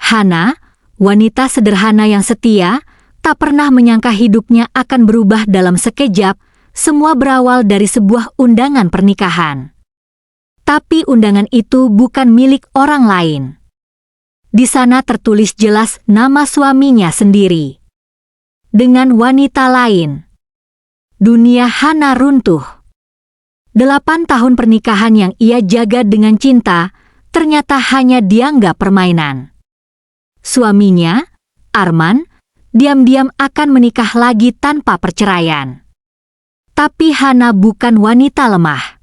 Hana, wanita sederhana yang setia, tak pernah menyangka hidupnya akan berubah dalam sekejap. Semua berawal dari sebuah undangan pernikahan. Tapi undangan itu bukan milik orang lain. Di sana tertulis jelas nama suaminya sendiri. Dengan wanita lain. Dunia Hana runtuh. 8 tahun pernikahan yang ia jaga dengan cinta, ternyata hanya dianggap permainan. Suaminya, Arman, diam-diam akan menikah lagi tanpa perceraian. Tapi Hana bukan wanita lemah.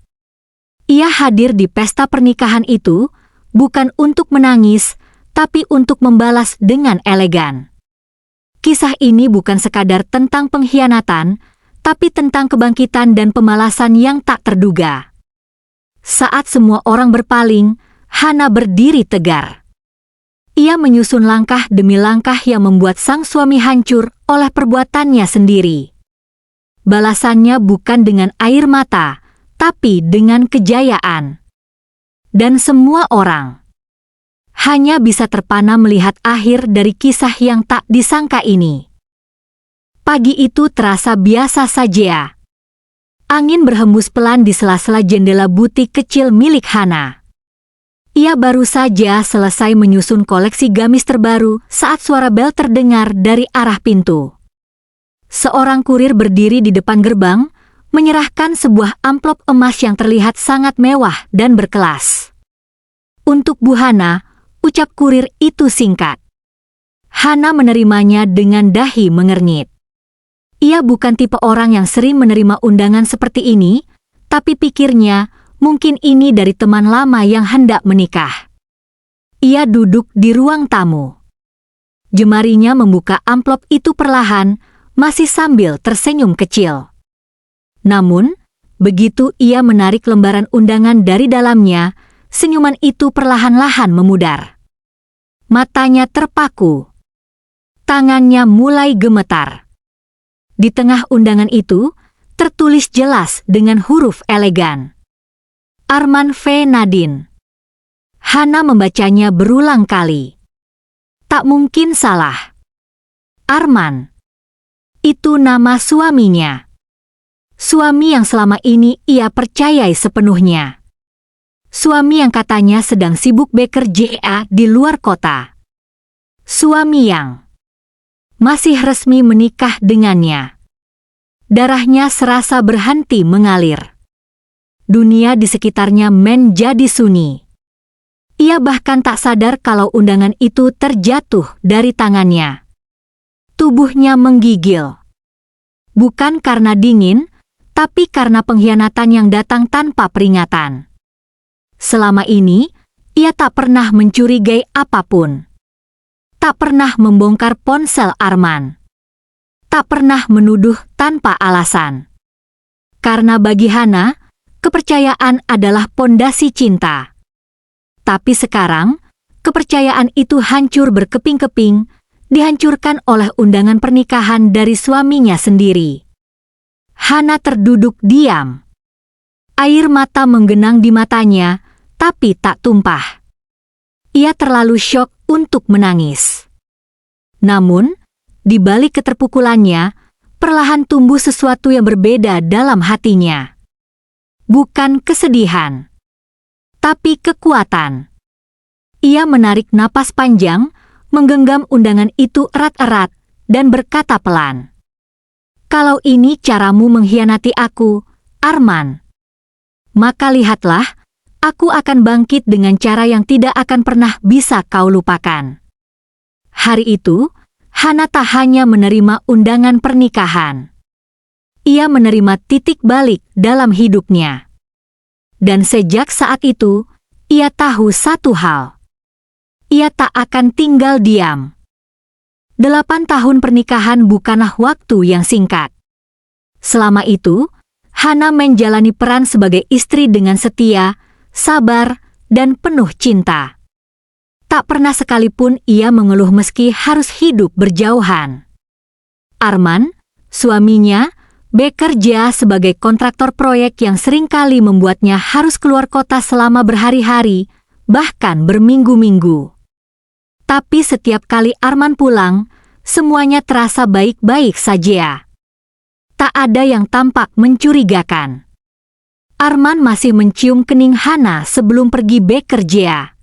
Ia hadir di pesta pernikahan itu, bukan untuk menangis, tapi untuk membalas dengan elegan. Kisah ini bukan sekadar tentang pengkhianatan, tapi tentang kebangkitan dan pembalasan yang tak terduga. Saat semua orang berpaling, Hana berdiri tegar. Ia menyusun langkah demi langkah yang membuat sang suami hancur oleh perbuatannya sendiri. Balasannya bukan dengan air mata, tapi dengan kejayaan. Dan semua orang hanya bisa terpana melihat akhir dari kisah yang tak disangka ini. Pagi itu terasa biasa saja. Angin berhembus pelan di sela-sela jendela butik kecil milik Hana. Ia baru saja selesai menyusun koleksi gamis terbaru saat suara bel terdengar dari arah pintu. Seorang kurir berdiri di depan gerbang, menyerahkan sebuah amplop emas yang terlihat sangat mewah dan berkelas. Untuk Bu Hana, ucap kurir itu singkat. Hana menerimanya dengan dahi mengernyit. Ia bukan tipe orang yang sering menerima undangan seperti ini, tapi pikirnya mungkin ini dari teman lama yang hendak menikah. Ia duduk di ruang tamu. Jemarinya membuka amplop itu perlahan, masih sambil tersenyum kecil. Namun, begitu ia menarik lembaran undangan dari dalamnya, senyuman itu perlahan-lahan memudar. Matanya terpaku. Tangannya mulai gemetar. Di tengah undangan itu, tertulis jelas dengan huruf elegan. Arman V. Nadine. Hana membacanya berulang kali. Tak mungkin salah. Arman. Itu nama suaminya. Suami yang selama ini ia percayai sepenuhnya. Suami yang katanya sedang sibuk bekerja di luar kota. Suami yang masih resmi menikah dengannya. Darahnya serasa berhenti mengalir. Dunia di sekitarnya menjadi sunyi. Ia bahkan tak sadar kalau undangan itu terjatuh dari tangannya. Tubuhnya menggigil. Bukan karena dingin, tapi karena pengkhianatan yang datang tanpa peringatan. Selama ini, ia tak pernah mencurigai apapun. Tak pernah membongkar ponsel Arman. Tak pernah menuduh tanpa alasan. Karena bagi Hana, kepercayaan adalah pondasi cinta. Tapi sekarang, kepercayaan itu hancur berkeping-keping, dihancurkan oleh undangan pernikahan dari suaminya sendiri. Hana terduduk diam. Air mata menggenang di matanya, tapi tak tumpah. Ia terlalu syok untuk menangis. Namun, di balik keterpukulannya, perlahan tumbuh sesuatu yang berbeda dalam hatinya. Bukan kesedihan, tapi kekuatan. Ia menarik napas panjang, menggenggam undangan itu erat-erat, dan berkata pelan. Kalau ini caramu mengkhianati aku, Arman, maka lihatlah, aku akan bangkit dengan cara yang tidak akan pernah bisa kau lupakan. Hari itu, Hana tak hanya menerima undangan pernikahan. Ia menerima titik balik dalam hidupnya. Dan sejak saat itu, ia tahu satu hal. Ia tak akan tinggal diam. 8 tahun pernikahan bukanlah waktu yang singkat. Selama itu, Hana menjalani peran sebagai istri dengan setia, sabar, dan penuh cinta. Tak pernah sekalipun ia mengeluh meski harus hidup berjauhan. Arman, suaminya, bekerja sebagai kontraktor proyek yang seringkali membuatnya harus keluar kota selama berhari-hari, bahkan berminggu-minggu. Tapi setiap kali Arman pulang, semuanya terasa baik-baik saja. Tak ada yang tampak mencurigakan. Arman masih mencium kening Hana sebelum pergi bekerja.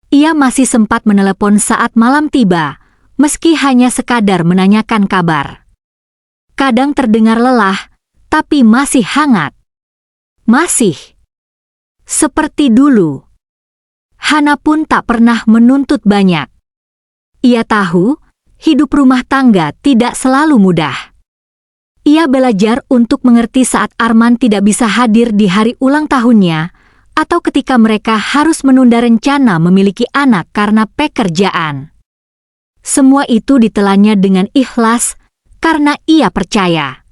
Ia masih sempat menelepon saat malam tiba, meski hanya sekadar menanyakan kabar. Kadang terdengar lelah, tapi masih hangat. Masih seperti dulu. Hana pun tak pernah menuntut banyak. Ia tahu, hidup rumah tangga tidak selalu mudah. Ia belajar untuk mengerti saat Arman tidak bisa hadir di hari ulang tahunnya, atau ketika mereka harus menunda rencana memiliki anak karena pekerjaan. Semua itu ditelannya dengan ikhlas, karena ia percaya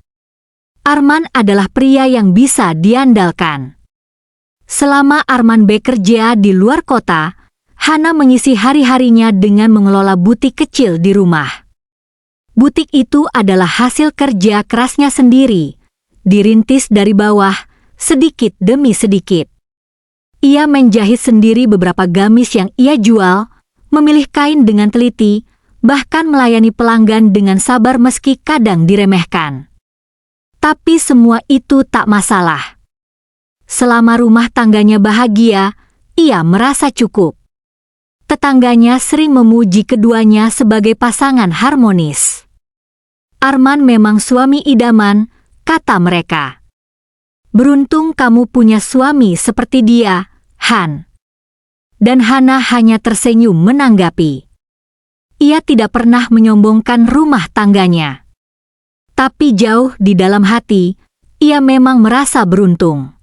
Arman adalah pria yang bisa diandalkan. Selama Arman bekerja di luar kota, Hana mengisi hari-harinya dengan mengelola butik kecil di rumah. Butik itu adalah hasil kerja kerasnya sendiri, dirintis dari bawah, sedikit demi sedikit. Ia menjahit sendiri beberapa gamis yang ia jual, memilih kain dengan teliti, bahkan melayani pelanggan dengan sabar meski kadang diremehkan. Tapi semua itu tak masalah. Selama rumah tangganya bahagia, ia merasa cukup. Tetangganya sering memuji keduanya sebagai pasangan harmonis. Arman memang suami idaman, kata mereka. Beruntung kamu punya suami seperti dia, Han. Dan Hana hanya tersenyum menanggapi. Ia tidak pernah menyombongkan rumah tangganya. Tapi jauh di dalam hati, ia memang merasa beruntung.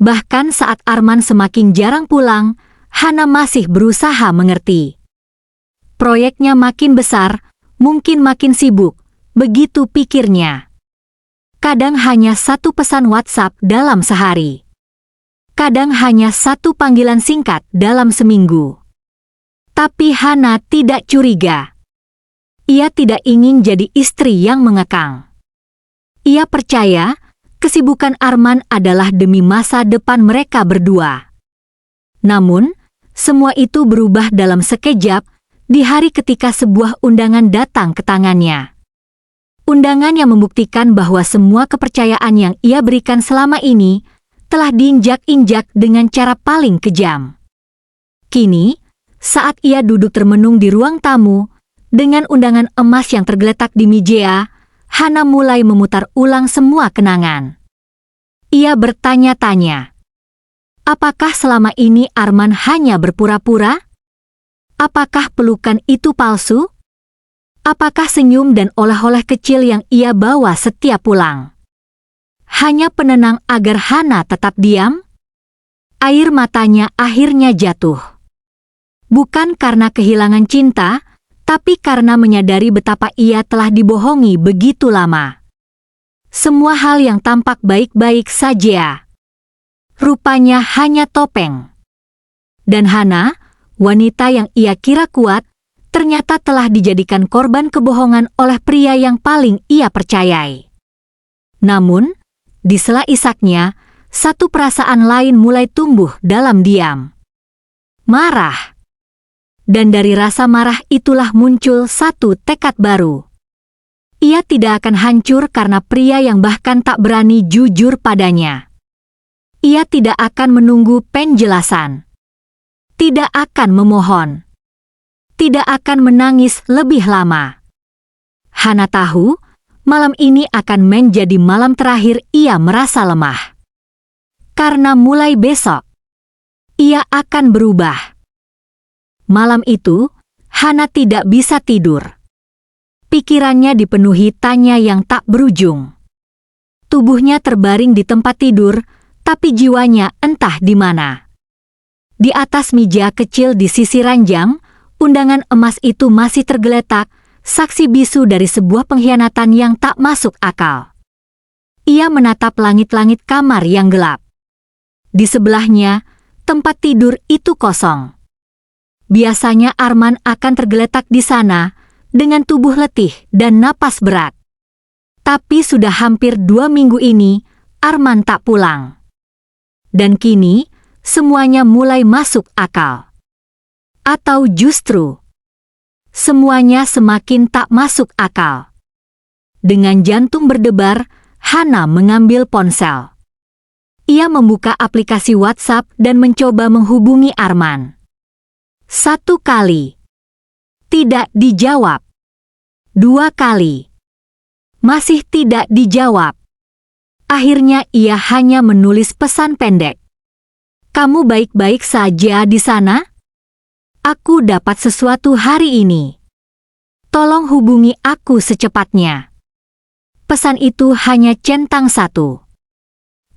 Bahkan saat Arman semakin jarang pulang, Hana masih berusaha mengerti. Proyeknya makin besar, mungkin makin sibuk, begitu pikirnya. Kadang hanya satu pesan WhatsApp dalam sehari. Kadang hanya satu panggilan singkat dalam seminggu. Tapi Hana tidak curiga. Ia tidak ingin jadi istri yang mengekang. Ia percaya kesibukan Arman adalah demi masa depan mereka berdua. Namun, semua itu berubah dalam sekejap di hari ketika sebuah undangan datang ke tangannya. Undangan yang membuktikan bahwa semua kepercayaan yang ia berikan selama ini telah diinjak-injak dengan cara paling kejam. Kini, saat ia duduk termenung di ruang tamu, dengan undangan emas yang tergeletak di meja, Hana mulai memutar ulang semua kenangan. Ia bertanya-tanya, apakah selama ini Arman hanya berpura-pura? Apakah pelukan itu palsu? Apakah senyum dan oleh-oleh kecil yang ia bawa setiap pulang hanya penenang agar Hana tetap diam? Air matanya akhirnya jatuh. Bukan karena kehilangan cinta, tapi karena menyadari betapa ia telah dibohongi begitu lama. Semua hal yang tampak baik-baik saja, rupanya hanya topeng. Dan Hana, wanita yang ia kira kuat, ternyata telah dijadikan korban kebohongan oleh pria yang paling ia percayai. Namun, di sela isaknya, satu perasaan lain mulai tumbuh dalam diam. Marah. Dan dari rasa marah itulah muncul satu tekad baru. Ia tidak akan hancur karena pria yang bahkan tak berani jujur padanya. Ia tidak akan menunggu penjelasan. Tidak akan memohon. Tidak akan menangis lebih lama. Hana tahu, malam ini akan menjadi malam terakhir ia merasa lemah. Karena mulai besok, ia akan berubah. Malam itu, Hana tidak bisa tidur. Pikirannya dipenuhi tanya yang tak berujung. Tubuhnya terbaring di tempat tidur, tapi jiwanya entah di mana. Di atas meja kecil di sisi ranjang, undangan emas itu masih tergeletak, saksi bisu dari sebuah pengkhianatan yang tak masuk akal. Ia menatap langit-langit kamar yang gelap. Di sebelahnya, tempat tidur itu kosong. Biasanya Arman akan tergeletak di sana, dengan tubuh letih dan napas berat. Tapi sudah hampir 2 minggu ini, Arman tak pulang. Dan kini, semuanya mulai masuk akal. Atau justru semuanya semakin tak masuk akal. Dengan jantung berdebar, Hana mengambil ponsel. Ia membuka aplikasi WhatsApp dan mencoba menghubungi Arman. 1 kali. Tidak dijawab. 2 kali. Masih tidak dijawab. Akhirnya ia hanya menulis pesan pendek. "Kamu baik-baik saja di sana? Aku dapat sesuatu hari ini. Tolong hubungi aku secepatnya." Pesan itu hanya centang 1.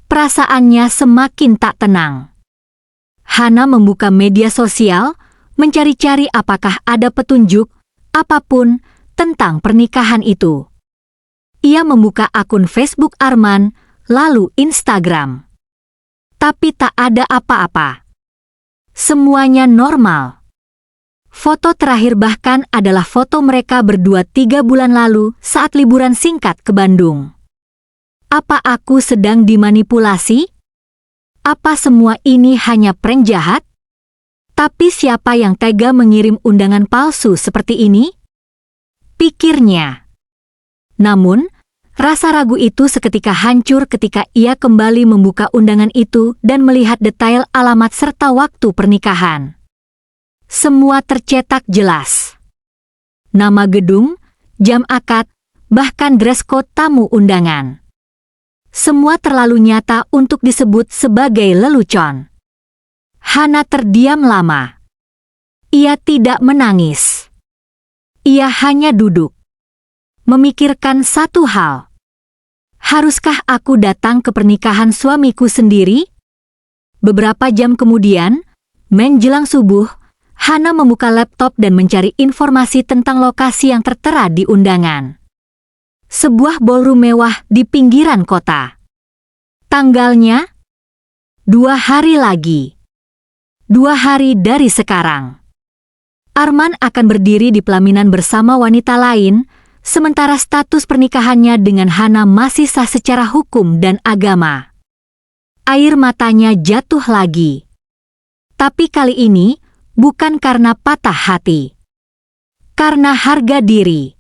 Perasaannya semakin tak tenang. Hana membuka media sosial, mencari-cari apakah ada petunjuk apapun tentang pernikahan itu. Ia membuka akun Facebook Arman, lalu Instagram. Tapi tak ada apa-apa. Semuanya normal. Foto terakhir bahkan adalah foto mereka berdua 3 bulan lalu saat liburan singkat ke Bandung. Apa aku sedang dimanipulasi? Apa semua ini hanya prank jahat? Tapi siapa yang tega mengirim undangan palsu seperti ini? Pikirnya. Namun, rasa ragu itu seketika hancur ketika ia kembali membuka undangan itu dan melihat detail alamat serta waktu pernikahan. Semua tercetak jelas. Nama gedung, jam akad, bahkan dress code tamu undangan. Semua terlalu nyata untuk disebut sebagai lelucon. Hana terdiam lama. Ia tidak menangis. Ia hanya duduk. Memikirkan satu hal. Haruskah aku datang ke pernikahan suamiku sendiri? Beberapa jam kemudian, menjelang subuh, Hana membuka laptop dan mencari informasi tentang lokasi yang tertera di undangan. Sebuah ballroom mewah di pinggiran kota. Tanggalnya? 2 hari lagi. 2 hari dari sekarang. Arman akan berdiri di pelaminan bersama wanita lain, sementara status pernikahannya dengan Hana masih sah secara hukum dan agama. Air matanya jatuh lagi. Tapi kali ini, bukan karena patah hati. Karena harga diri.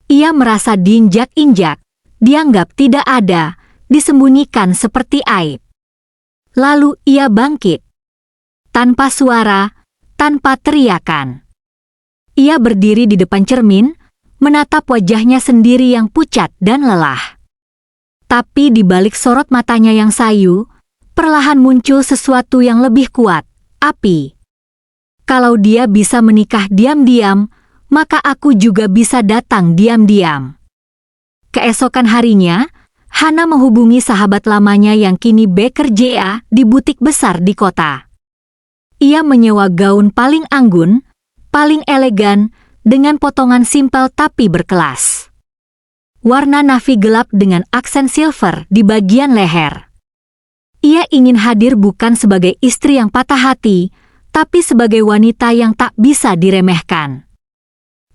Ia merasa diinjak-injak, dianggap tidak ada, disembunyikan seperti aib. Lalu ia bangkit. Tanpa suara, tanpa teriakan. Ia berdiri di depan cermin, menatap wajahnya sendiri yang pucat dan lelah. Tapi di balik sorot matanya yang sayu, perlahan muncul sesuatu yang lebih kuat, api. Kalau dia bisa menikah diam-diam, maka aku juga bisa datang diam-diam. Keesokan harinya, Hana menghubungi sahabat lamanya yang kini bekerja di butik besar di kota. Ia menyewa gaun paling anggun, paling elegan, dengan potongan simpel tapi berkelas. Warna navy gelap dengan aksen silver di bagian leher. Ia ingin hadir bukan sebagai istri yang patah hati, tapi sebagai wanita yang tak bisa diremehkan.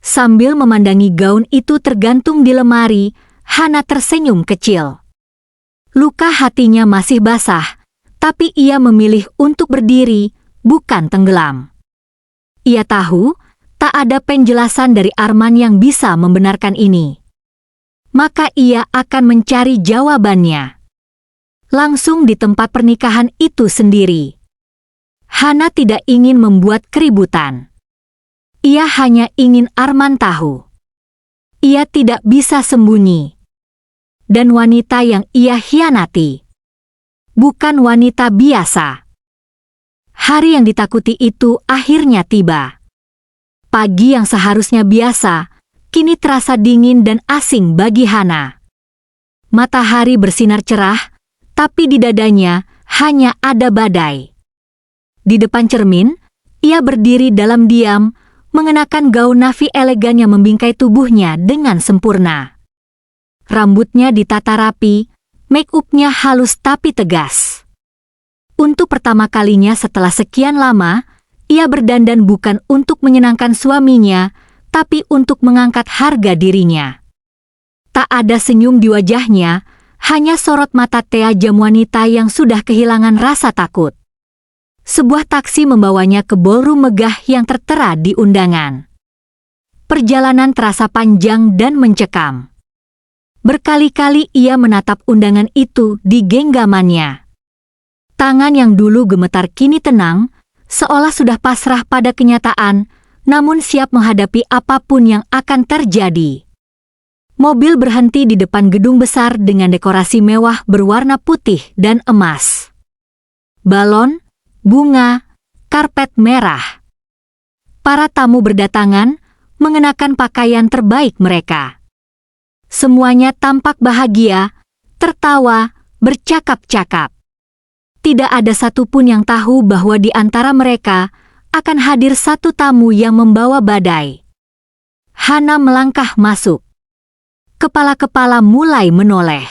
Sambil memandangi gaun itu tergantung di lemari, Hana tersenyum kecil. Luka hatinya masih basah, tapi ia memilih untuk berdiri, bukan tenggelam. Ia tahu, tak ada penjelasan dari Arman yang bisa membenarkan ini. Maka ia akan mencari jawabannya. Langsung di tempat pernikahan itu sendiri. Hana tidak ingin membuat keributan. Ia hanya ingin Arman tahu. Ia tidak bisa sembunyi. Dan wanita yang ia hianati bukan wanita biasa. Hari yang ditakuti itu akhirnya tiba. Pagi yang seharusnya biasa, kini terasa dingin dan asing bagi Hana. Matahari bersinar cerah, tapi di dadanya hanya ada badai. Di depan cermin, ia berdiri dalam diam, mengenakan gaun navy elegan yang membingkai tubuhnya dengan sempurna. Rambutnya ditata rapi, make-upnya halus tapi tegas. Untuk pertama kalinya setelah sekian lama, ia berdandan bukan untuk menyenangkan suaminya, tapi untuk mengangkat harga dirinya. Tak ada senyum di wajahnya, hanya sorot mata tajam wanita yang sudah kehilangan rasa takut. Sebuah taksi membawanya ke ballroom megah yang tertera di undangan. Perjalanan terasa panjang dan mencekam. Berkali-kali ia menatap undangan itu di genggamannya. Tangan yang dulu gemetar kini tenang, seolah sudah pasrah pada kenyataan, namun siap menghadapi apapun yang akan terjadi. Mobil berhenti di depan gedung besar dengan dekorasi mewah berwarna putih dan emas. Balon, bunga, karpet merah. Para tamu berdatangan, mengenakan pakaian terbaik mereka. Semuanya tampak bahagia, tertawa, bercakap-cakap. Tidak ada satupun yang tahu bahwa di antara mereka akan hadir satu tamu yang membawa badai. Hana melangkah masuk. Kepala-kepala mulai menoleh.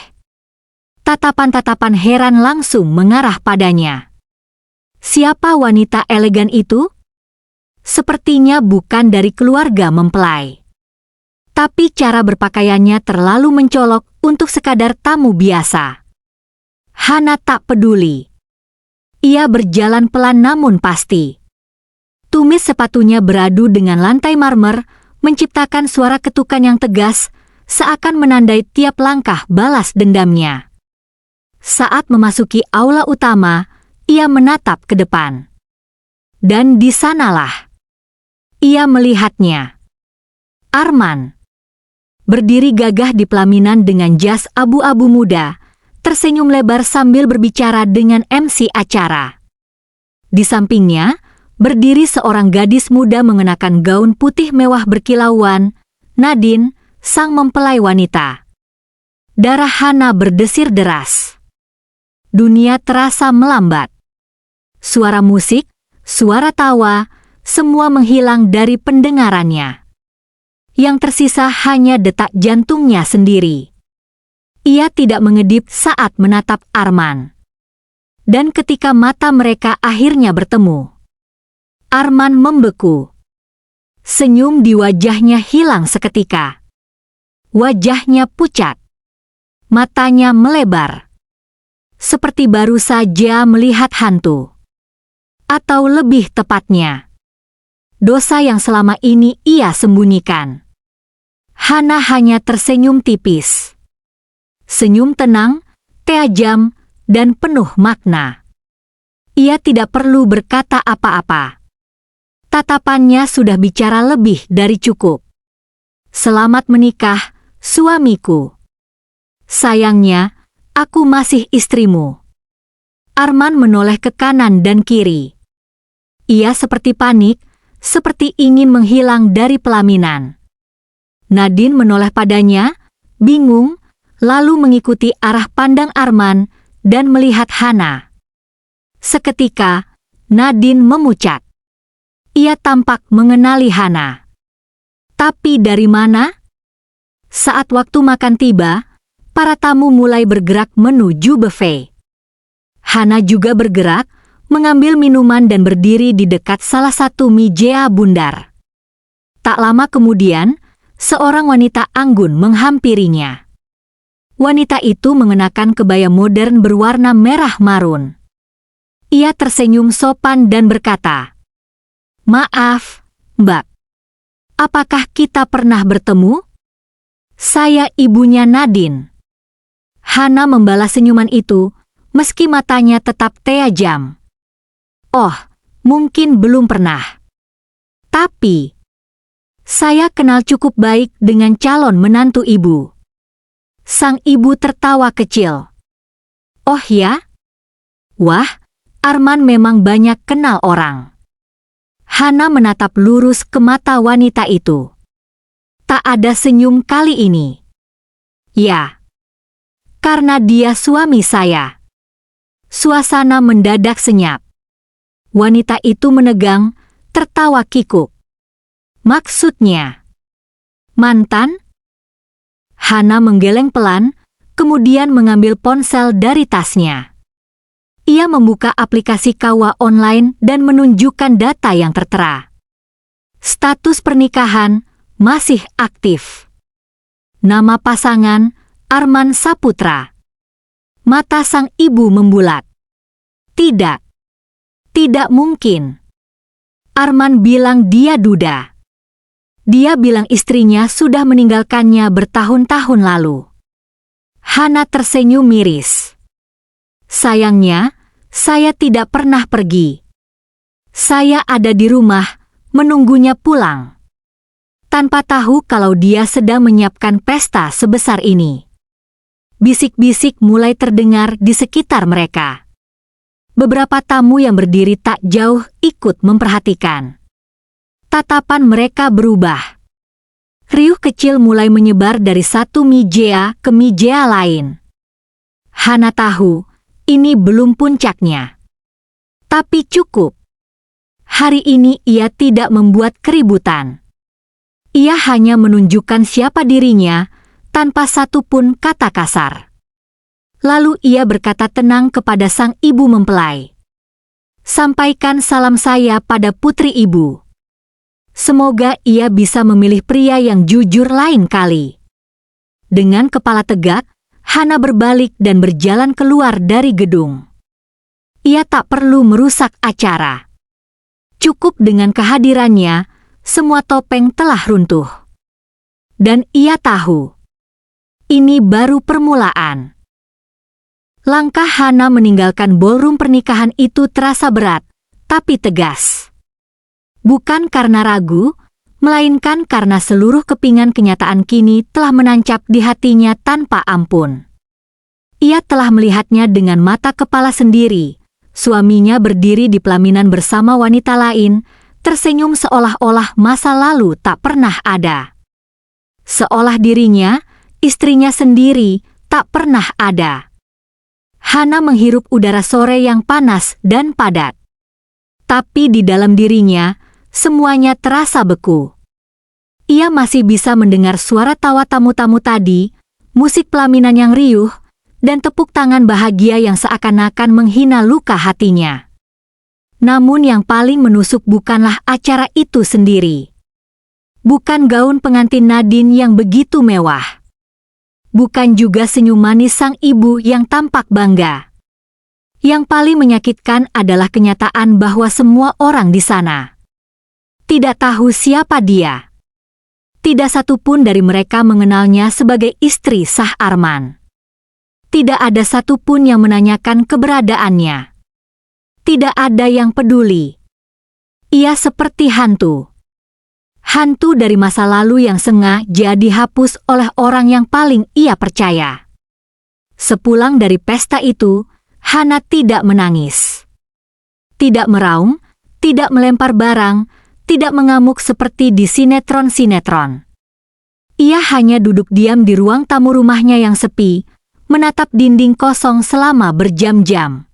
Tatapan-tatapan heran langsung mengarah padanya. Siapa wanita elegan itu? Sepertinya bukan dari keluarga mempelai. Tapi cara berpakaiannya terlalu mencolok untuk sekadar tamu biasa. Hana tak peduli. Ia berjalan pelan namun pasti. Tumis sepatunya beradu dengan lantai marmer, menciptakan suara ketukan yang tegas, seakan menandai tiap langkah balas dendamnya. Saat memasuki aula utama, ia menatap ke depan. Dan di sanalah ia melihatnya. Arman. Berdiri gagah di pelaminan dengan jas abu-abu muda, tersenyum lebar sambil berbicara dengan MC acara. Di sampingnya, berdiri seorang gadis muda mengenakan gaun putih mewah berkilauan, Nadine, sang mempelai wanita. Darah Hana berdesir deras. Dunia terasa melambat. Suara musik, suara tawa, semua menghilang dari pendengarannya. Yang tersisa hanya detak jantungnya sendiri. Ia tidak mengedip saat menatap Arman. Dan ketika mata mereka akhirnya bertemu, Arman membeku. Senyum di wajahnya hilang seketika. Wajahnya pucat. Matanya melebar. Seperti baru saja melihat hantu. Atau lebih tepatnya, dosa yang selama ini ia sembunyikan. Hana hanya tersenyum tipis. Senyum tenang, tajam, dan penuh makna. Ia tidak perlu berkata apa-apa. Tatapannya sudah bicara lebih dari cukup. Selamat menikah, suamiku. Sayangnya, aku masih istrimu. Arman menoleh ke kanan dan kiri. Ia seperti panik, seperti ingin menghilang dari pelaminan. Nadine menoleh padanya, bingung, lalu mengikuti arah pandang Arman dan melihat Hana. Seketika, Nadine memucat. Ia tampak mengenali Hana. Tapi dari mana? Saat waktu makan tiba, para tamu mulai bergerak menuju buffet. Hana juga bergerak, mengambil minuman dan berdiri di dekat salah satu meja bundar. Tak lama kemudian, seorang wanita anggun menghampirinya. Wanita itu mengenakan kebaya modern berwarna merah marun. Ia tersenyum sopan dan berkata, "Maaf, Mbak. Apakah kita pernah bertemu? Saya ibunya Nadine." Hana membalas senyuman itu, meski matanya tetap tajam. "Oh, mungkin belum pernah. Tapi saya kenal cukup baik dengan calon menantu ibu." Sang ibu tertawa kecil. "Oh ya? Wah, Arman memang banyak kenal orang." Hana menatap lurus ke mata wanita itu. Tak ada senyum kali ini. "Ya, karena dia suami saya." Suasana mendadak senyap. Wanita itu menegang, tertawa kikuk. "Maksudnya mantan?" Hana menggeleng pelan, kemudian mengambil ponsel dari tasnya. Ia membuka aplikasi KUA online dan menunjukkan data yang tertera. Status pernikahan masih aktif. Nama pasangan Arman Saputra. Mata sang ibu membulat. "Tidak. Tidak mungkin. Arman bilang dia duda. Dia bilang istrinya sudah meninggalkannya bertahun-tahun lalu. Hana tersenyum miris. Sayangnya, saya tidak pernah pergi. Saya ada di rumah, menunggunya pulang. Tanpa tahu kalau dia sedang menyiapkan pesta sebesar ini. Bisik-bisik mulai terdengar di sekitar mereka. Beberapa tamu yang berdiri tak jauh ikut memperhatikan. Tatapan mereka berubah. Riuh kecil mulai menyebar dari satu meja ke meja lain. Hana tahu, ini belum puncaknya. Tapi cukup. Hari ini ia tidak membuat keributan. Ia hanya menunjukkan siapa dirinya, tanpa satu pun kata kasar. Lalu ia berkata tenang kepada sang ibu mempelai. Sampaikan salam saya pada putri ibu. Semoga ia bisa memilih pria yang jujur lain kali. Dengan kepala tegak, Hana berbalik dan berjalan keluar dari gedung. Ia tak perlu merusak acara. Cukup dengan kehadirannya, semua topeng telah runtuh. Dan ia tahu, ini baru permulaan. Langkah Hana meninggalkan ballroom pernikahan itu terasa berat, tapi tegas. Bukan karena ragu, melainkan karena seluruh kepingan kenyataan kini telah menancap di hatinya tanpa ampun. Ia telah melihatnya dengan mata kepala sendiri, suaminya berdiri di pelaminan bersama wanita lain, tersenyum seolah-olah masa lalu tak pernah ada. Seolah dirinya, istrinya sendiri, tak pernah ada. Hana menghirup udara sore yang panas dan padat. Tapi di dalam dirinya, semuanya terasa beku. Ia masih bisa mendengar suara tawa tamu-tamu tadi, musik pelaminan yang riuh, dan tepuk tangan bahagia yang seakan-akan menghina luka hatinya. Namun yang paling menusuk bukanlah acara itu sendiri. Bukan gaun pengantin Nadine yang begitu mewah. Bukan juga senyum manis sang ibu yang tampak bangga. Yang paling menyakitkan adalah kenyataan bahwa semua orang di sana tidak tahu siapa dia. Tidak satu pun dari mereka mengenalnya sebagai istri sah Arman. Tidak ada satu pun yang menanyakan keberadaannya. Tidak ada yang peduli. Ia seperti hantu. Hantu dari masa lalu yang sengaja dihapus oleh orang yang paling ia percaya. Sepulang dari pesta itu, Hana tidak menangis. Tidak meraung, tidak melempar barang, tidak mengamuk seperti di sinetron-sinetron. Ia hanya duduk diam di ruang tamu rumahnya yang sepi, menatap dinding kosong selama berjam-jam.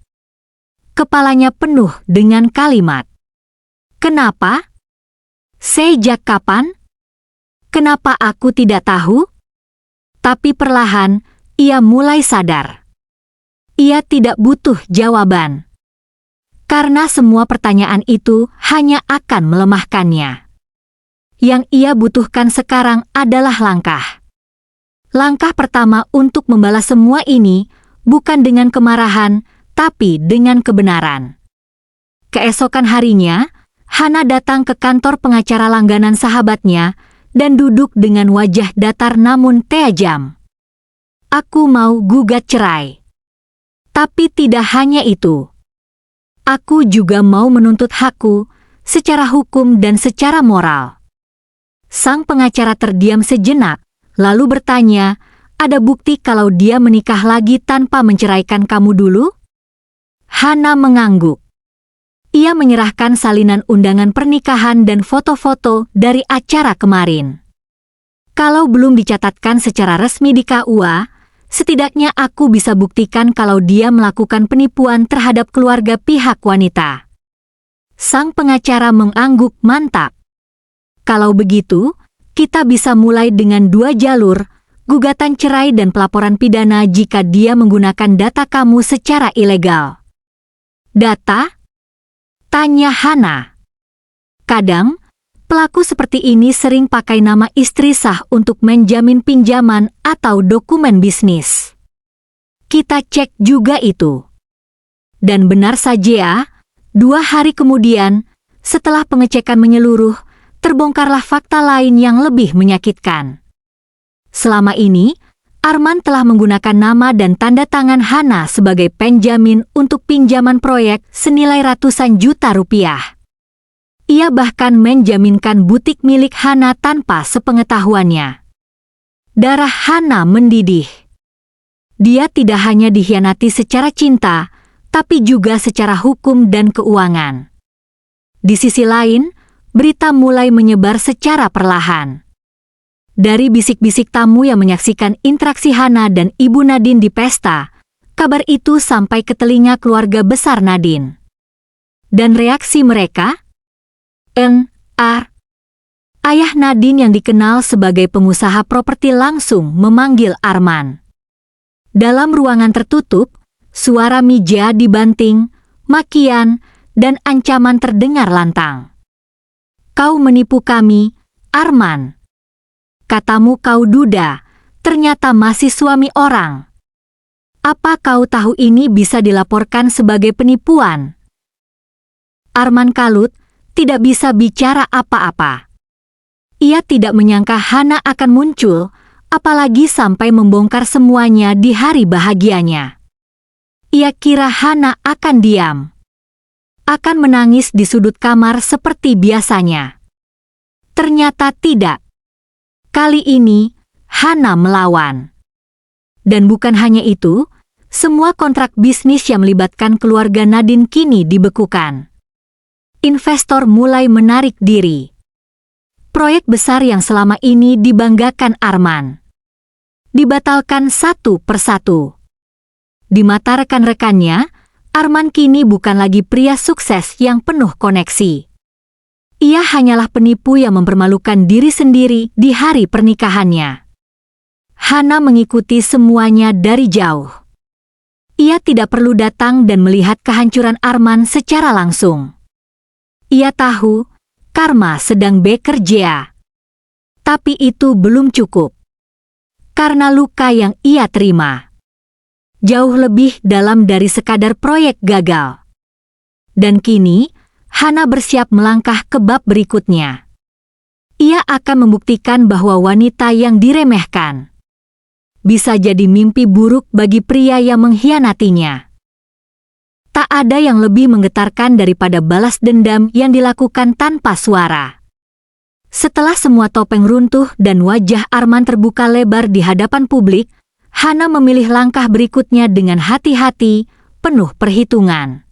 Kepalanya penuh dengan kalimat. Kenapa? Sejak kapan? Kenapa aku tidak tahu? Tapi perlahan, ia mulai sadar. Ia tidak butuh jawaban. Karena semua pertanyaan itu hanya akan melemahkannya. Yang ia butuhkan sekarang adalah langkah. Langkah pertama untuk membalas semua ini bukan dengan kemarahan, tapi dengan kebenaran. Keesokan harinya, Hana datang ke kantor pengacara langganan sahabatnya dan duduk dengan wajah datar namun tajam. Aku mau gugat cerai. Tapi tidak hanya itu. Aku juga mau menuntut hakku, secara hukum dan secara moral. Sang pengacara terdiam sejenak, lalu bertanya, ada bukti kalau dia menikah lagi tanpa menceraikan kamu dulu? Hana mengangguk. Ia menyerahkan salinan undangan pernikahan dan foto-foto dari acara kemarin. Kalau belum dicatatkan secara resmi di KUA, setidaknya aku bisa buktikan kalau dia melakukan penipuan terhadap keluarga pihak wanita. Sang pengacara mengangguk mantap. Kalau begitu, kita bisa mulai dengan 2 jalur, gugatan cerai dan pelaporan pidana jika dia menggunakan data kamu secara ilegal. Data? Tanya Hana. Kadang, pelaku seperti ini sering pakai nama istri sah untuk menjamin pinjaman atau dokumen bisnis. Kita cek juga itu. Dan benar saja, 2 hari kemudian, setelah pengecekan menyeluruh, terbongkarlah fakta lain yang lebih menyakitkan. Selama ini, Arman telah menggunakan nama dan tanda tangan Hana sebagai penjamin untuk pinjaman proyek senilai ratusan juta rupiah. Ia bahkan menjaminkan butik milik Hana tanpa sepengetahuannya. Darah Hana mendidih. Dia tidak hanya dikhianati secara cinta, tapi juga secara hukum dan keuangan. Di sisi lain, berita mulai menyebar secara perlahan. Dari bisik-bisik tamu yang menyaksikan interaksi Hana dan Ibu Nadine di pesta, kabar itu sampai ke telinga keluarga besar Nadine. Dan reaksi mereka? Ayah Nadine yang dikenal sebagai pengusaha properti langsung memanggil Arman. Dalam ruangan tertutup, suara mija dibanting, makian, dan ancaman terdengar lantang. "Kau menipu kami, Arman. Katamu kau duda, ternyata masih suami orang. Apa kau tahu ini bisa dilaporkan sebagai penipuan?" Arman kalut, tidak bisa bicara apa-apa. Ia tidak menyangka Hana akan muncul, apalagi sampai membongkar semuanya di hari bahagianya. Ia kira Hana akan diam, akan menangis di sudut kamar seperti biasanya. Ternyata tidak. Kali ini, Hana melawan. Dan bukan hanya itu, semua kontrak bisnis yang melibatkan keluarga Nadine kini dibekukan. Investor mulai menarik diri. Proyek besar yang selama ini dibanggakan Arman dibatalkan satu persatu. Di mata rekan-rekannya, Arman kini bukan lagi pria sukses yang penuh koneksi. Ia hanyalah penipu yang mempermalukan diri sendiri di hari pernikahannya. Hana mengikuti semuanya dari jauh. Ia tidak perlu datang dan melihat kehancuran Arman secara langsung. Ia tahu karma sedang bekerja. Tapi itu belum cukup. Karena luka yang ia terima jauh lebih dalam dari sekadar proyek gagal. Dan kini, Hana bersiap melangkah ke bab berikutnya. Ia akan membuktikan bahwa wanita yang diremehkan bisa jadi mimpi buruk bagi pria yang mengkhianatinya. Tak ada yang lebih menggetarkan daripada balas dendam yang dilakukan tanpa suara. Setelah semua topeng runtuh dan wajah Arman terbuka lebar di hadapan publik, Hana memilih langkah berikutnya dengan hati-hati, penuh perhitungan.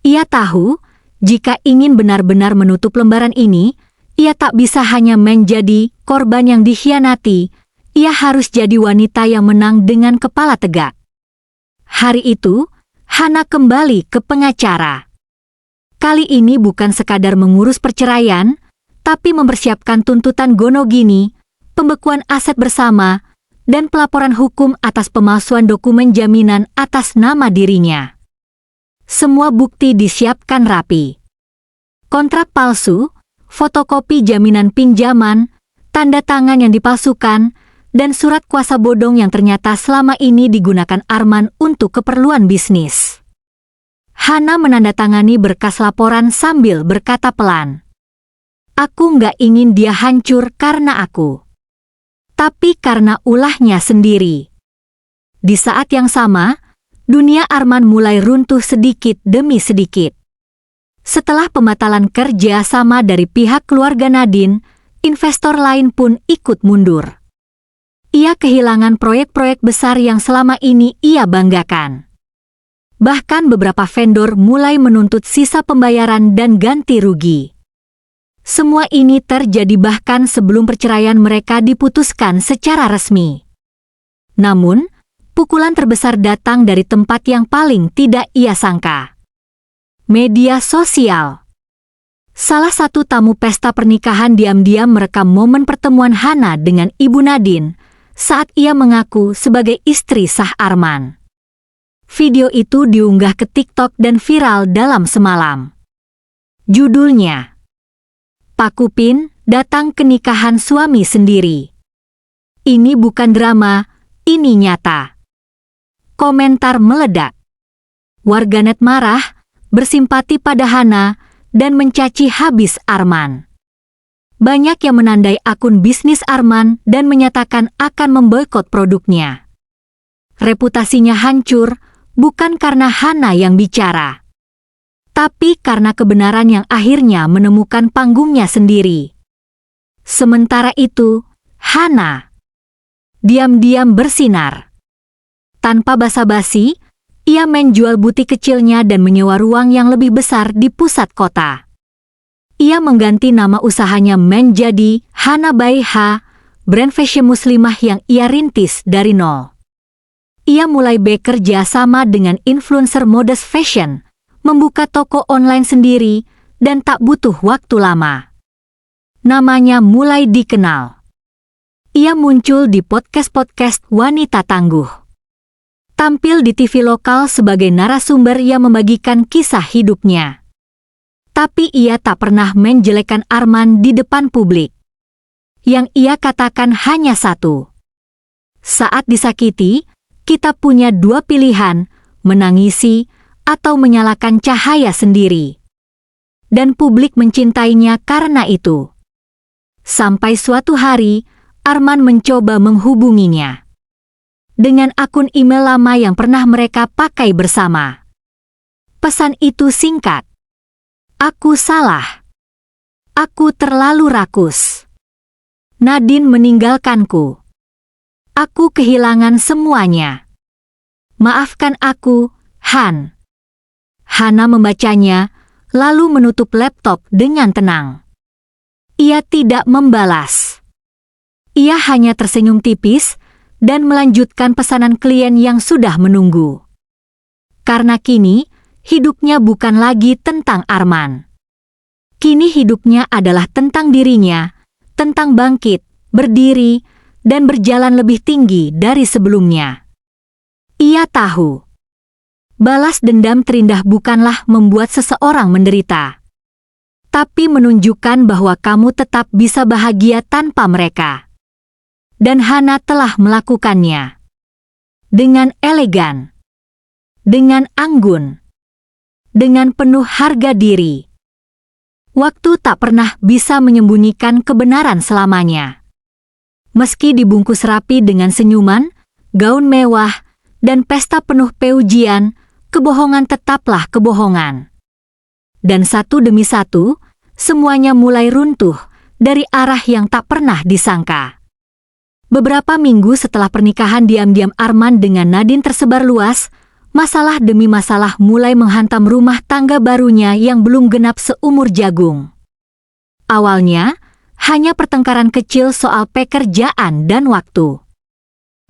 Ia tahu, jika ingin benar-benar menutup lembaran ini, ia tak bisa hanya menjadi korban yang dikhianati, ia harus jadi wanita yang menang dengan kepala tegak. Hari itu, Hana kembali ke pengacara. Kali ini bukan sekadar mengurus perceraian, tapi mempersiapkan tuntutan gonogini, pembekuan aset bersama, dan pelaporan hukum atas pemalsuan dokumen jaminan atas nama dirinya. Semua bukti disiapkan rapi. Kontrak palsu, fotokopi jaminan pinjaman, tanda tangan yang dipalsukan, dan surat kuasa bodong yang ternyata selama ini digunakan Arman untuk keperluan bisnis. Hana menandatangani berkas laporan sambil berkata pelan, "Aku nggak ingin dia hancur karena aku, tapi karena ulahnya sendiri." Di saat yang sama, dunia Arman mulai runtuh sedikit demi sedikit. Setelah pembatalan kerja sama dari pihak keluarga Nadine, investor lain pun ikut mundur. Ia kehilangan proyek-proyek besar yang selama ini ia banggakan. Bahkan beberapa vendor mulai menuntut sisa pembayaran dan ganti rugi. Semua ini terjadi bahkan sebelum perceraian mereka diputuskan secara resmi. Namun, pukulan terbesar datang dari tempat yang paling tidak ia sangka. Media sosial. Salah satu tamu pesta pernikahan diam-diam merekam momen pertemuan Hana dengan Ibu Nadine saat ia mengaku sebagai istri sah Arman. Video itu diunggah ke TikTok dan viral dalam semalam. Judulnya, "Pak Kupin datang ke nikahan suami sendiri. Ini bukan drama, ini nyata." Komentar meledak. Warganet marah, bersimpati pada Hana, dan mencaci habis Arman. Banyak yang menandai akun bisnis Arman dan menyatakan akan memboikot produknya. Reputasinya hancur bukan karena Hana yang bicara, tapi karena kebenaran yang akhirnya menemukan panggungnya sendiri. Sementara itu, Hana diam-diam bersinar. Tanpa basa-basi, ia menjual butik kecilnya dan menyewa ruang yang lebih besar di pusat kota. Ia mengganti nama usahanya menjadi Hana by H, brand fashion muslimah yang ia rintis dari nol. Ia mulai bekerja sama dengan influencer mode fashion, membuka toko online sendiri, dan tak butuh waktu lama. Namanya mulai dikenal. Ia muncul di podcast-podcast wanita tangguh. Tampil di TV lokal sebagai narasumber yang membagikan kisah hidupnya. Tapi ia tak pernah menjelekkan Arman di depan publik. Yang ia katakan hanya satu. Saat disakiti, kita punya dua pilihan, menangisi atau menyalakan cahaya sendiri. Dan publik mencintainya karena itu. Sampai suatu hari, Arman mencoba menghubunginya. Dengan akun email lama yang pernah mereka pakai bersama. Pesan itu singkat. Aku salah. Aku terlalu rakus. Nadine meninggalkanku. Aku kehilangan semuanya. Maafkan aku, Han. Hana membacanya, lalu menutup laptop dengan tenang. Ia tidak membalas. Ia hanya tersenyum tipis dan melanjutkan pesanan klien yang sudah menunggu. Karena kini, hidupnya bukan lagi tentang Arman. Kini hidupnya adalah tentang dirinya, tentang bangkit, berdiri, dan berjalan lebih tinggi dari sebelumnya. Ia tahu, balas dendam terindah bukanlah membuat seseorang menderita, tapi menunjukkan bahwa kamu tetap bisa bahagia tanpa mereka. Dan Hana telah melakukannya. Dengan elegan. Dengan anggun. Dengan penuh harga diri. Waktu tak pernah bisa menyembunyikan kebenaran selamanya. Meski dibungkus rapi dengan senyuman, gaun mewah, dan pesta penuh pujian, kebohongan tetaplah kebohongan. Dan satu demi satu, semuanya mulai runtuh dari arah yang tak pernah disangka. Beberapa minggu setelah pernikahan diam-diam Arman dengan Nadine tersebar luas, masalah demi masalah mulai menghantam rumah tangga barunya yang belum genap seumur jagung. Awalnya, hanya pertengkaran kecil soal pekerjaan dan waktu.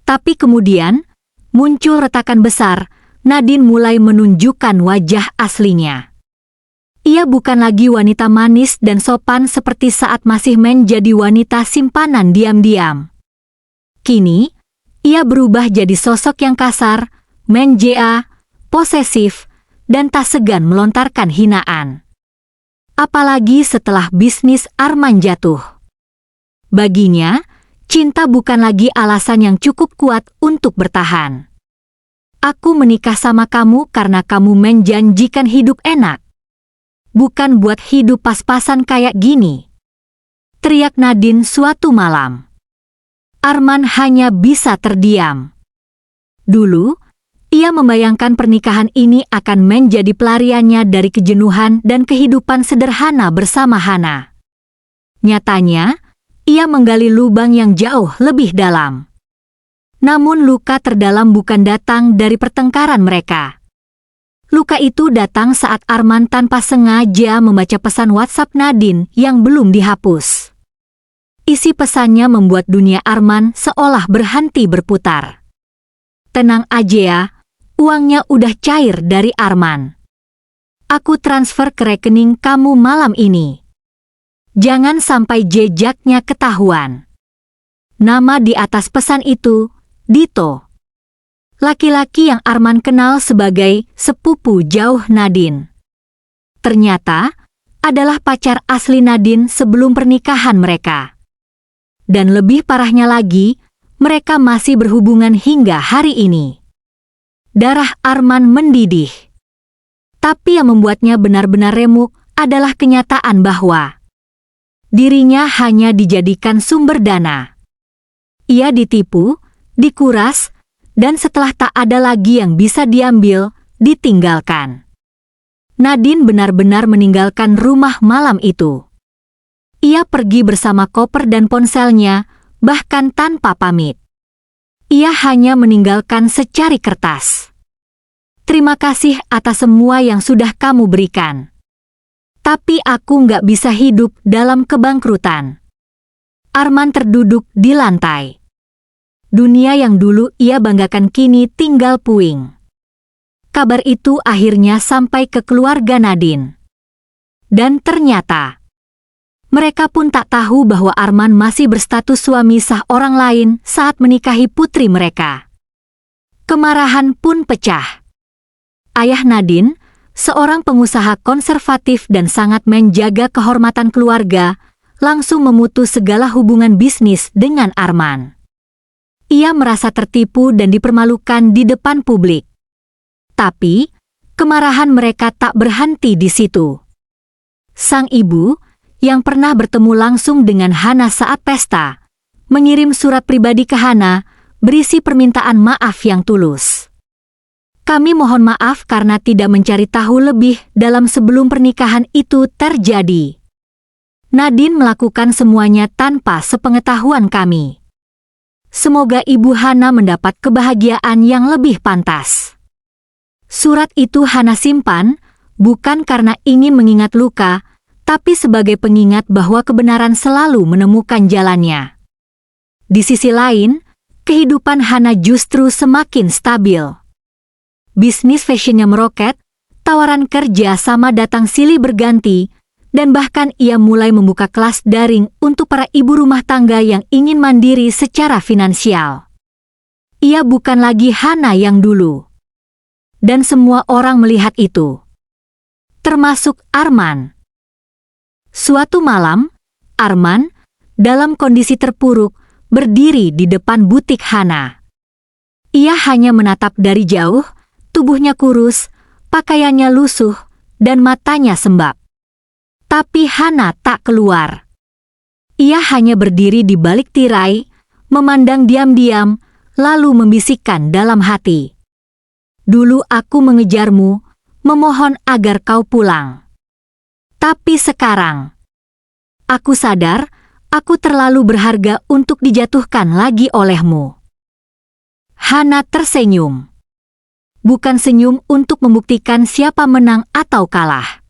Tapi kemudian, muncul retakan besar, Nadine mulai menunjukkan wajah aslinya. Ia bukan lagi wanita manis dan sopan seperti saat masih menjadi wanita simpanan diam-diam. Kini, ia berubah jadi sosok yang kasar, menjea, posesif, dan tak segan melontarkan hinaan. Apalagi setelah bisnis Arman jatuh. Baginya, cinta bukan lagi alasan yang cukup kuat untuk bertahan. Aku menikah sama kamu karena kamu menjanjikan hidup enak. Bukan buat hidup pas-pasan kayak gini. Teriak Nadine suatu malam. Arman hanya bisa terdiam. Dulu, ia membayangkan pernikahan ini akan menjadi pelariannya dari kejenuhan dan kehidupan sederhana bersama Hana. Nyatanya, ia menggali lubang yang jauh lebih dalam. Namun luka terdalam bukan datang dari pertengkaran mereka. Luka itu datang saat Arman tanpa sengaja membaca pesan WhatsApp Nadine yang belum dihapus. Isi pesannya membuat dunia Arman seolah berhenti berputar. Tenang aja ya, uangnya udah cair dari Arman. Aku transfer ke rekening kamu malam ini. Jangan sampai jejaknya ketahuan. Nama di atas pesan itu, Dito. Laki-laki yang Arman kenal sebagai sepupu jauh Nadine. Ternyata, adalah pacar asli Nadine sebelum pernikahan mereka. Dan lebih parahnya lagi, mereka masih berhubungan hingga hari ini. Darah Arman mendidih. Tapi yang membuatnya benar-benar remuk adalah kenyataan bahwa dirinya hanya dijadikan sumber dana. Ia ditipu, dikuras, dan setelah tak ada lagi yang bisa diambil, ditinggalkan. Nadine benar-benar meninggalkan rumah malam itu. Ia pergi bersama koper dan ponselnya, bahkan tanpa pamit. Ia hanya meninggalkan secari kertas. Terima kasih atas semua yang sudah kamu berikan. Tapi aku nggak bisa hidup dalam kebangkrutan. Arman terduduk di lantai. Dunia yang dulu ia banggakan kini tinggal puing. Kabar itu akhirnya sampai ke keluarga Nadine. Dan ternyata, mereka pun tak tahu bahwa Arman masih berstatus suami sah orang lain saat menikahi putri mereka. Kemarahan pun pecah. Ayah Nadine, seorang pengusaha konservatif dan sangat menjaga kehormatan keluarga, langsung memutus segala hubungan bisnis dengan Arman. Ia merasa tertipu dan dipermalukan di depan publik. Tapi, kemarahan mereka tak berhenti di situ. Sang ibu, yang pernah bertemu langsung dengan Hana saat pesta, mengirim surat pribadi ke Hana, berisi permintaan maaf yang tulus. Kami mohon maaf karena tidak mencari tahu lebih dalam sebelum pernikahan itu terjadi. Nadine melakukan semuanya tanpa sepengetahuan kami. Semoga Ibu Hana mendapat kebahagiaan yang lebih pantas. Surat itu Hana simpan, bukan karena ingin mengingat luka, tapi sebagai pengingat bahwa kebenaran selalu menemukan jalannya. Di sisi lain, kehidupan Hana justru semakin stabil. Bisnis fashionnya meroket, tawaran kerja sama datang silih berganti, dan bahkan ia mulai membuka kelas daring untuk para ibu rumah tangga yang ingin mandiri secara finansial. Ia bukan lagi Hana yang dulu. Dan semua orang melihat itu. Termasuk Arman. Suatu malam, Arman, dalam kondisi terpuruk, berdiri di depan butik Hana. Ia hanya menatap dari jauh, tubuhnya kurus, pakaiannya lusuh, dan matanya sembab. Tapi Hana tak keluar. Ia hanya berdiri di balik tirai, memandang diam-diam, lalu membisikkan dalam hati. Dulu aku mengejarmu, memohon agar kau pulang. Tapi sekarang, aku sadar, aku terlalu berharga untuk dijatuhkan lagi olehmu. Hana tersenyum. Bukan senyum untuk membuktikan siapa menang atau kalah.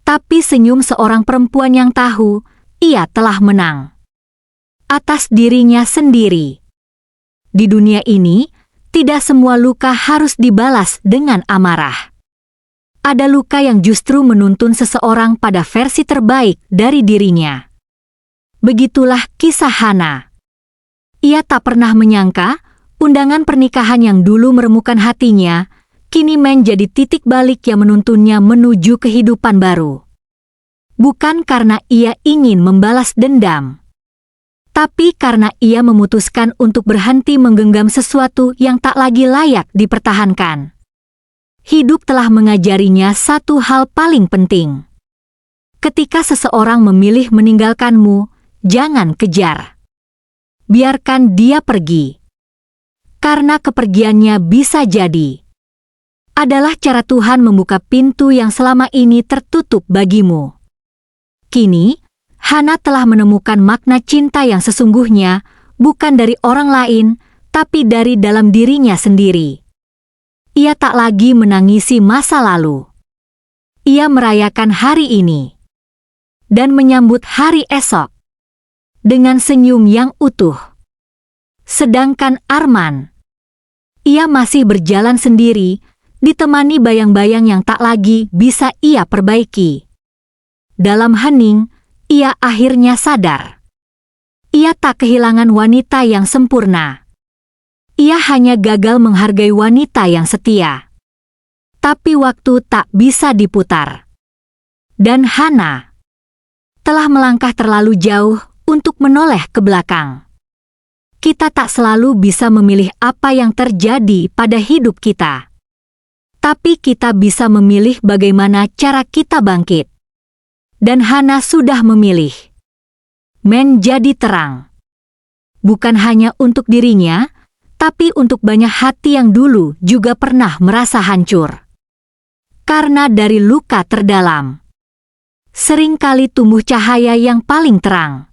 Tapi senyum seorang perempuan yang tahu, ia telah menang. Atas dirinya sendiri. Di dunia ini, tidak semua luka harus dibalas dengan amarah. Ada luka yang justru menuntun seseorang pada versi terbaik dari dirinya. Begitulah kisah Hana. Ia tak pernah menyangka, undangan pernikahan yang dulu meremukkan hatinya, kini menjadi titik balik yang menuntunnya menuju kehidupan baru. Bukan karena ia ingin membalas dendam, tapi karena ia memutuskan untuk berhenti menggenggam sesuatu yang tak lagi layak dipertahankan. Hidup telah mengajarinya satu hal paling penting. Ketika seseorang memilih meninggalkanmu, jangan kejar. Biarkan dia pergi. Karena kepergiannya bisa jadi adalah cara Tuhan membuka pintu yang selama ini tertutup bagimu. Kini, Hana telah menemukan makna cinta yang sesungguhnya, bukan dari orang lain, tapi dari dalam dirinya sendiri. Ia tak lagi menangisi masa lalu. Ia merayakan hari ini dan menyambut hari esok dengan senyum yang utuh. Sedangkan Arman, ia masih berjalan sendiri, ditemani bayang-bayang yang tak lagi bisa ia perbaiki. Dalam hening, ia akhirnya sadar. Ia tak kehilangan wanita yang sempurna. Ia hanya gagal menghargai wanita yang setia. Tapi waktu tak bisa diputar. Dan Hana telah melangkah terlalu jauh untuk menoleh ke belakang. Kita tak selalu bisa memilih apa yang terjadi pada hidup kita. Tapi kita bisa memilih bagaimana cara kita bangkit. Dan Hana sudah memilih. Menjadi terang. Bukan hanya untuk dirinya, tapi untuk banyak hati yang dulu juga pernah merasa hancur. Karena dari luka terdalam, seringkali tumbuh cahaya yang paling terang.